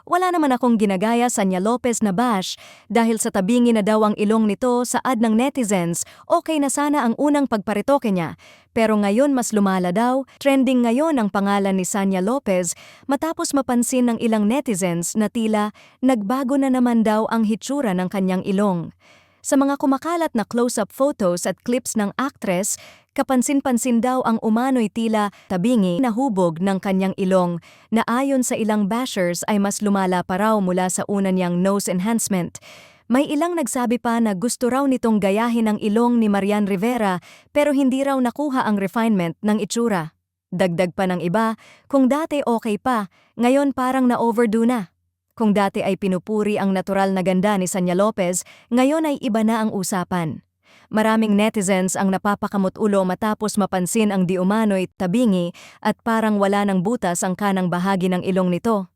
Wala naman akong ginagaya Sanya Lopez na bash dahil sa tabingi na daw ang ilong nito sa ad ng netizens, okay na sana ang unang pagparitoke niya. Pero ngayon mas lumala daw, trending ngayon ang pangalan ni Sanya Lopez matapos mapansin ng ilang netizens na tila nagbago na naman daw ang hitsura ng kanyang ilong. Sa mga kumakalat na close-up photos at clips ng aktres, kapansin-pansin daw ang umano'y tila tabingi na hubog ng kanyang ilong na ayon sa ilang bashers ay mas lumala pa raw mula sa una niyang nose enhancement. May ilang nagsabi pa na gusto raw nitong gayahin ang ilong ni Marian Rivera pero hindi raw nakuha ang refinement ng itsura. Dagdag pa ng iba, kung dati okay pa, ngayon parang na-overdo na. Kung dati ay pinupuri ang natural na ganda ni Sanya Lopez, ngayon ay iba na ang usapan. Maraming netizens ang napapakamot-ulo matapos mapansin ang di umano'y tabingi at parang wala ng butas ang kanang bahagi ng ilong nito.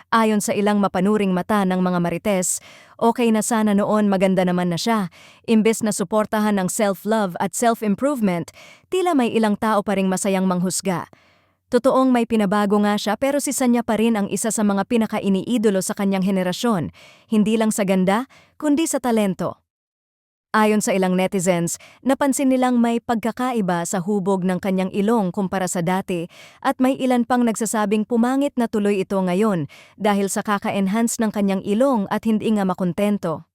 Ayon sa ilang mapanuring mata ng mga marites, okay na sana noon maganda naman na siya. Imbes na suportahan ng self-love at self-improvement, tila may ilang tao pa ring masayang manghusga. Totoong may pinabago nga siya pero si Sanya pa rin ang isa sa mga pinaka-iniidolo sa kanyang henerasyon, hindi lang sa ganda, kundi sa talento. Ayon sa ilang netizens, napansin nilang may pagkakaiba sa hubog ng kanyang ilong kumpara sa dati at may ilan pang nagsasabing pumangit na tuloy ito ngayon dahil sa kaka-enhance ng kanyang ilong at hindi nga makontento.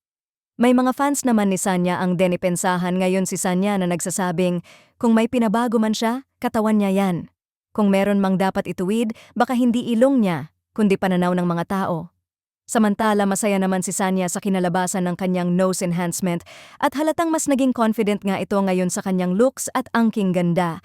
May mga fans naman ni Sanya ang denipensahan ngayon si Sanya na nagsasabing kung may pinabago man siya, katawan niya yan. Kung meron mang dapat ituwid, baka hindi ilong niya, kundi pananaw ng mga tao. Samantala masaya naman si Sanya sa kinalabasan ng kanyang nose enhancement at halatang mas naging confident nga ito ngayon sa kanyang looks at angking ganda.